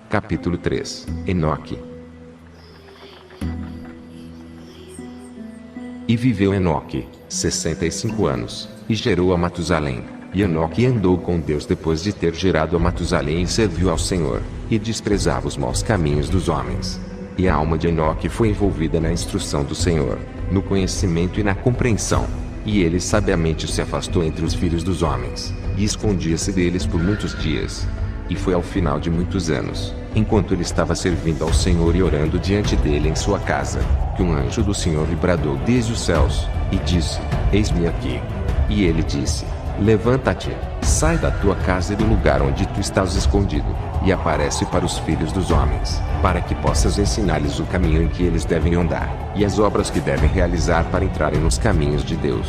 Capítulo 3. Enoque. E viveu Enoque 65 anos, e gerou a Matusalém. E Enoque andou com Deus depois de ter gerado a Matusalém e serviu ao Senhor, e desprezava os maus caminhos dos homens. E a alma de Enoque foi envolvida na instrução do Senhor, no conhecimento e na compreensão. E ele sabiamente se afastou entre os filhos dos homens, e escondia-se deles por muitos dias. E foi ao final de muitos anos, enquanto ele estava servindo ao Senhor e orando diante dele em sua casa, que um anjo do Senhor lhe bradou desde os céus, e disse: Eis-me aqui. E ele disse: Levanta-te, sai da tua casa e do lugar onde tu estás escondido, e aparece para os filhos dos homens, para que possas ensinar-lhes o caminho em que eles devem andar, e as obras que devem realizar para entrarem nos caminhos de Deus.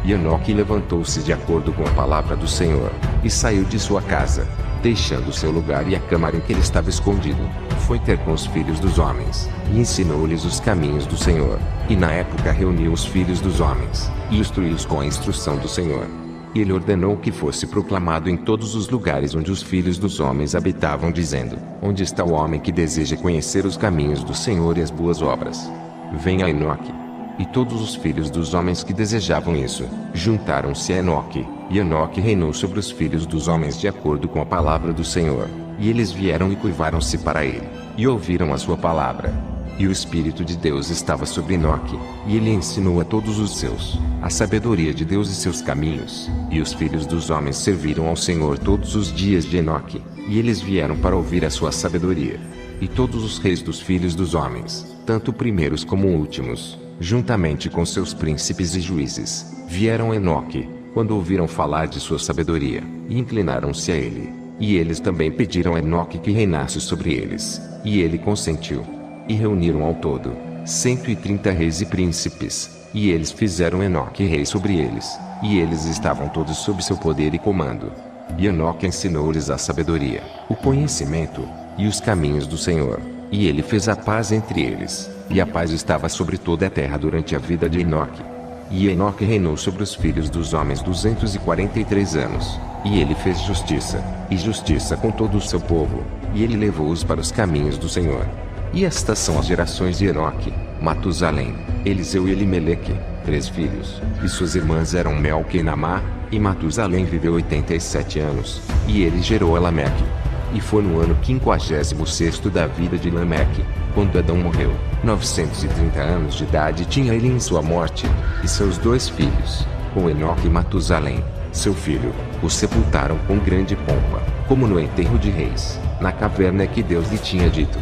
E Enoque levantou-se de acordo com a palavra do Senhor, e saiu de sua casa, deixando seu lugar e a câmara em que ele estava escondido. Foi ter com os filhos dos homens, e ensinou-lhes os caminhos do Senhor. E na época reuniu os filhos dos homens, e instruiu-os com a instrução do Senhor. E ele ordenou que fosse proclamado em todos os lugares onde os filhos dos homens habitavam, dizendo: Onde está o homem que deseja conhecer os caminhos do Senhor e as boas obras? Venha a Enoque. E todos os filhos dos homens que desejavam isso, juntaram-se a Enoque, e Enoque reinou sobre os filhos dos homens de acordo com a palavra do Senhor. E eles vieram e curvaram-se para ele, e ouviram a sua palavra. E o Espírito de Deus estava sobre Enoque, e ele ensinou a todos os seus, a sabedoria de Deus e seus caminhos. E os filhos dos homens serviram ao Senhor todos os dias de Enoque, e eles vieram para ouvir a sua sabedoria. E todos os reis dos filhos dos homens, tanto primeiros como últimos, juntamente com seus príncipes e juízes, vieram a Enoque, quando ouviram falar de sua sabedoria, e inclinaram-se a ele. E eles também pediram a Enoque que reinasse sobre eles, e ele consentiu. E reuniram ao todo 130 reis e príncipes, e eles fizeram Enoque rei sobre eles, e eles estavam todos sob seu poder e comando. E Enoque ensinou-lhes a sabedoria, o conhecimento, e os caminhos do Senhor, e ele fez a paz entre eles, e a paz estava sobre toda a terra durante a vida de Enoque. E Enoque reinou sobre os filhos dos homens 243 anos, e ele fez justiça, e justiça com todo o seu povo, e ele levou-os para os caminhos do Senhor. E estas são as gerações de Enoque: Matusalém, Eliseu e Elimeleque, 3 filhos, e suas irmãs eram Melque e Naamá. E Matusalém viveu 87 anos, e ele gerou a Lameque. E foi no ano 56º da vida de Lameque, quando Adão morreu. 930 anos de idade tinha ele em sua morte, e seus 2 filhos, com Enoque e Matusalém, seu filho, o sepultaram com grande pompa, como no enterro de reis, na caverna que Deus lhe tinha dito.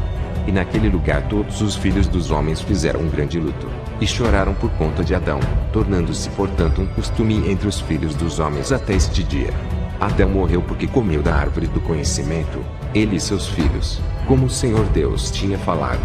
E naquele lugar todos os filhos dos homens fizeram um grande luto, e choraram por conta de Adão, tornando-se portanto um costume entre os filhos dos homens até este dia. Adão morreu porque comeu da árvore do conhecimento, ele e seus filhos, como o Senhor Deus tinha falado.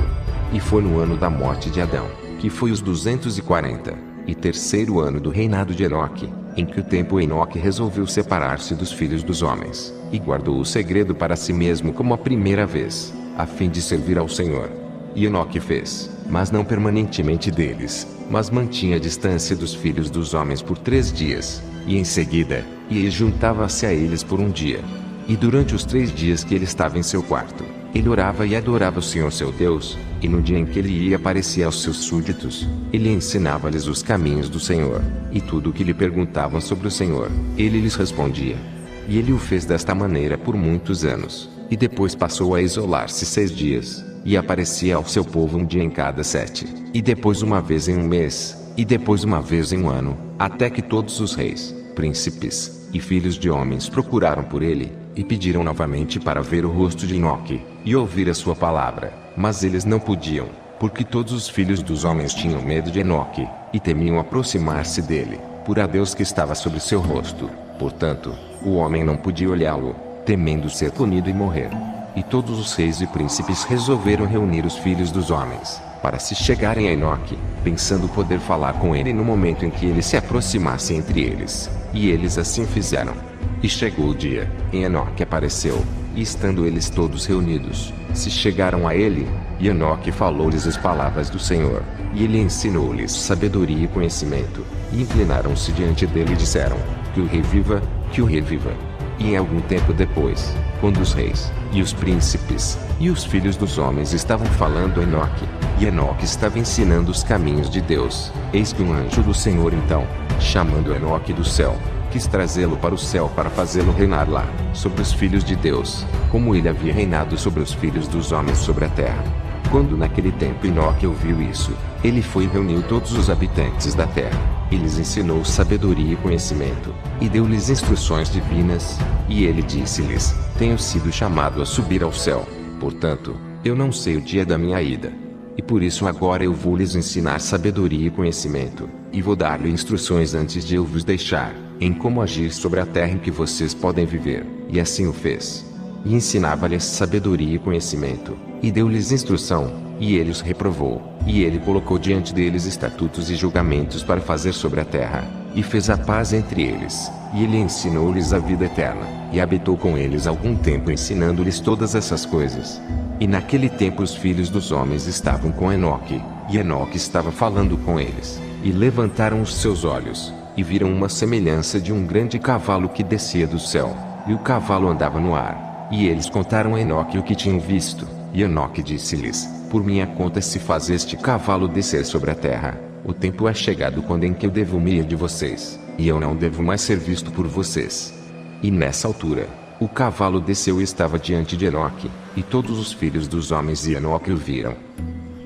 E foi no ano da morte de Adão, que foi os 243º ano do reinado de Enoque, em que o tempo Enoque resolveu separar-se dos filhos dos homens, e guardou o segredo para si mesmo como a primeira vez, a fim de servir ao Senhor. E Enoque fez, mas não permanentemente deles, mas mantinha a distância dos filhos dos homens por 3 dias, e em seguida, e juntava-se a eles por um dia. E durante os 3 dias que ele estava em seu quarto, ele orava e adorava o Senhor seu Deus, e no dia em que ele ia aparecer aos seus súditos, ele ensinava-lhes os caminhos do Senhor, e tudo o que lhe perguntavam sobre o Senhor, ele lhes respondia. E ele o fez desta maneira por muitos anos, e depois passou a isolar-se 6 dias, e aparecia ao seu povo um dia em cada 7, e depois uma vez em um mês, e depois uma vez em um ano, até que todos os reis, príncipes, e filhos de homens procuraram por ele, e pediram novamente para ver o rosto de Enoque, e ouvir a sua palavra, mas eles não podiam, porque todos os filhos dos homens tinham medo de Enoque, e temiam aproximar-se dele, por a Deus que estava sobre seu rosto. Portanto, o homem não podia olhá-lo, temendo ser punido e morrer. E todos os reis e príncipes resolveram reunir os filhos dos homens, para se chegarem a Enoque, pensando poder falar com ele no momento em que ele se aproximasse entre eles. E eles assim fizeram. E chegou o dia, e Enoque apareceu, e estando eles todos reunidos, se chegaram a ele, E Enoque falou-lhes as palavras do Senhor, e ele ensinou-lhes sabedoria e conhecimento. E inclinaram-se diante dele e disseram: que o rei viva, que o rei viva. E em algum tempo depois, quando os reis, e os príncipes, e os filhos dos homens estavam falando a Enoque, e Enoque estava ensinando os caminhos de Deus, eis que um anjo do Senhor então, chamando Enoque do céu, quis trazê-lo para o céu para fazê-lo reinar lá, sobre os filhos de Deus, como ele havia reinado sobre os filhos dos homens sobre a terra. Quando naquele tempo Enoque ouviu isso, ele foi e reuniu todos os habitantes da terra, e lhes ensinou sabedoria e conhecimento, e deu-lhes instruções divinas, e ele disse-lhes: tenho sido chamado a subir ao céu, portanto, eu não sei o dia da minha ida. E por isso agora eu vou lhes ensinar sabedoria e conhecimento, e vou dar-lhe instruções antes de eu vos deixar, em como agir sobre a terra em que vocês podem viver. E assim o fez. E ensinava-lhes sabedoria e conhecimento, e deu-lhes instrução, e ele os reprovou, e ele colocou diante deles estatutos e julgamentos para fazer sobre a terra, e fez a paz entre eles, e ele ensinou-lhes a vida eterna, e habitou com eles algum tempo ensinando-lhes todas essas coisas. E naquele tempo os filhos dos homens estavam com Enoque, e Enoque estava falando com eles, e levantaram os seus olhos, e viram uma semelhança de um grande cavalo que descia do céu, e o cavalo andava no ar. E eles contaram a Enoque o que tinham visto, e Enoque disse-lhes: por minha conta se faz este cavalo descer sobre a terra. O tempo é chegado quando em que eu devo me ir de vocês, e eu não devo mais ser visto por vocês. E nessa altura, o cavalo desceu e estava diante de Enoque, e todos os filhos dos homens e Enoque o viram.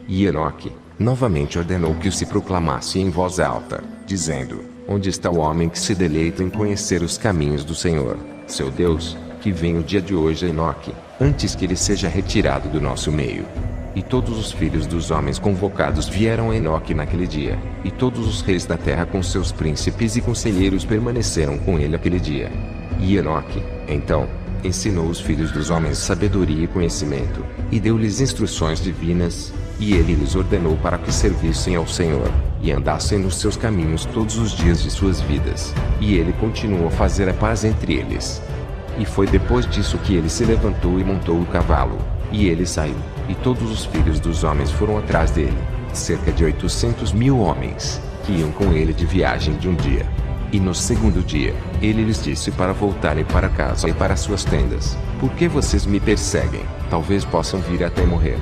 E Enoque, novamente ordenou que o se proclamasse em voz alta, dizendo: onde está o homem que se deleita em conhecer os caminhos do Senhor, seu Deus? Que venha o dia de hoje a Enoque, antes que ele seja retirado do nosso meio. E todos os filhos dos homens convocados vieram a Enoque naquele dia, e todos os reis da terra com seus príncipes e conselheiros permaneceram com ele aquele dia. E Enoque, então, ensinou os filhos dos homens sabedoria e conhecimento, e deu-lhes instruções divinas, e ele lhes ordenou para que servissem ao Senhor, e andassem nos seus caminhos todos os dias de suas vidas, e ele continuou a fazer a paz entre eles. E foi depois disso que ele se levantou e montou o cavalo, e ele saiu, e todos os filhos dos homens foram atrás dele, cerca de 800.000 homens, que iam com ele de viagem de um dia. E no segundo dia, ele lhes disse para voltarem para casa e para suas tendas: por que vocês me perseguem? Talvez possam vir até morrer.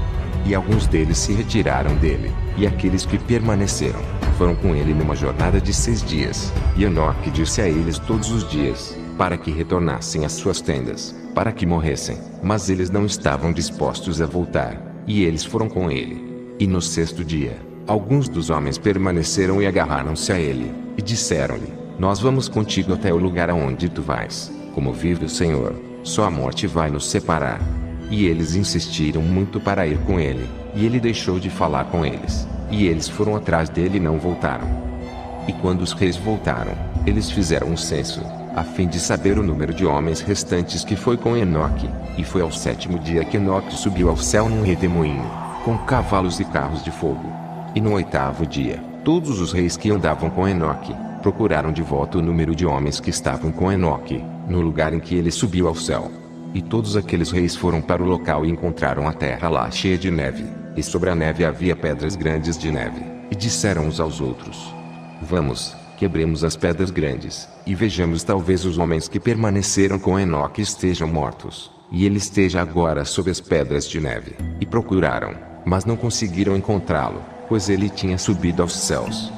E alguns deles se retiraram dele, e aqueles que permaneceram, foram com ele numa jornada de 6 dias. E Enoque disse a eles todos os dias, para que retornassem às suas tendas, para que morressem, mas eles não estavam dispostos a voltar, e eles foram com ele. E no 6º dia, alguns dos homens permaneceram e agarraram-se a ele, e disseram-lhe: nós vamos contigo até o lugar aonde tu vais, como vive o Senhor, só a morte vai nos separar. E eles insistiram muito para ir com ele, e ele deixou de falar com eles, e eles foram atrás dele e não voltaram. E quando os reis voltaram, eles fizeram um censo, a fim de saber o número de homens restantes que foi com Enoque, e foi ao 7º dia que Enoque subiu ao céu num redemoinho, com cavalos e carros de fogo. E no 8º dia, todos os reis que andavam com Enoque, procuraram de volta o número de homens que estavam com Enoque, no lugar em que ele subiu ao céu. E todos aqueles reis foram para o local e encontraram a terra lá cheia de neve, e sobre a neve havia pedras grandes de neve, e disseram uns aos outros: vamos, quebremos as pedras grandes, e vejamos talvez os homens que permaneceram com Enoque estejam mortos, e ele esteja agora sob as pedras de neve. E procuraram, mas não conseguiram encontrá-lo, pois ele tinha subido aos céus.